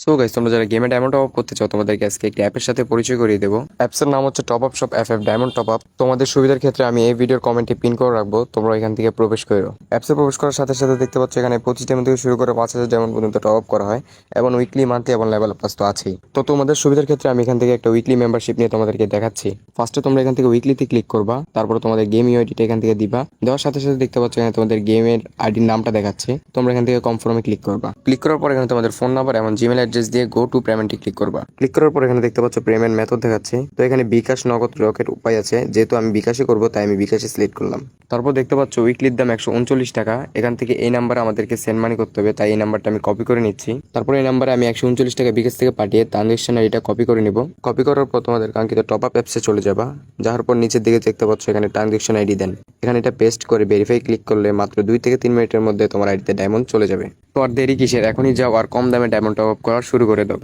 So guys, তোমরা যারা গেমে ডায়মন্ড টপ আপ করতে চাও তোমাদেরকে আজকে একটি অ্যাপের সাথে পরিচয় করিয়ে দেবো। অ্যাপসের নাম হচ্ছে top up shop FF diamond top up. তোমাদের সুবিধার ক্ষেত্রে আমি এই ভিডিওর কমেন্টে পিন করে রাখবো, তোমরা এখান থেকে প্রবেশ করো। অ্যাপসে প্রবেশ করার সাথে সাথে দেখতে পাচ্ছ এখানে 25 ডায়মন্ড থেকে শুরু করে 5,000 ডায়মন্ড পর্যন্ত টপ আপ করা হয় এবং উইকলি, মান্থলি এবং লেভেল প্লাস তো আছেই। তো তোমাদের সুবিধার ক্ষেত্রে আমি এখান থেকে একটা উইকলি মেম্বারশিপ নিয়ে তোমাদেরকে দেখাচ্ছি। ফার্স্টে তোমরা এখান থেকে উইকলিতে ক্লিক করবা, তারপর তোমাদের গেম ইউআইডিটা এখান থেকে দিবা। দেওয়ার সাথে সাথে দেখতে পাচ্ছ এখানে তোমাদের গেমের আইডির নামটা দেখাচ্ছে। তোমরা এখান থেকে কনফার্মে ক্লিক করবা। ক্লিক করার পর এখানে তোমাদের ফোন নাম্বার এবং জিমেল অ্যাড্রেস দিয়ে গো টু পেমেন্টে ক্লিক করবা। ক্লিক করার পর এখানে দেখতে পাচ্ছ পেমেন্ট মেথড দেখাচ্ছে। তো এখানে বিকাশ, নগদ, রকেট উপায় আছে। যেহেতু আমি বিকাশে করব তাই আমি বিকাশে সিলেক্ট করলাম। তারপর দেখতে পাচ্ছ উইকলির দাম 139 টাকা। এখান থেকে এই নাম্বারে আমাদেরকে সেন্ড মানি করতে হবে, তাই এই নাম্বারটা আমি কপি করে নিচ্ছি। তারপর এই নাম্বারে আমি 139 টাকা বিকাশ থেকে পাঠিয়ে ট্রানজেকশন আইডিটা কপি করে নিব। কপি করার পর তোমাদের কাঙ্ক্ষিত টপ আপ অ্যাপসে চলে যাবা। যাওয়ার পর নিচের দিকে দেখতে পাচ্ছ এখানে ট্রানজেকশন আইডি দেন। এখানে এটা পেস্ট করে ভেরিফাই ক্লিক করলে মাত্র 2 থেকে 3 মিনিটের মধ্যে তোমার আইডিতে ডায়মন্ড চলে যাবে। তো আর দেরি কিসের, এখনই যাও আর কম দামে ডায়মন্ড টপ আপ করা শুরু করে দাও।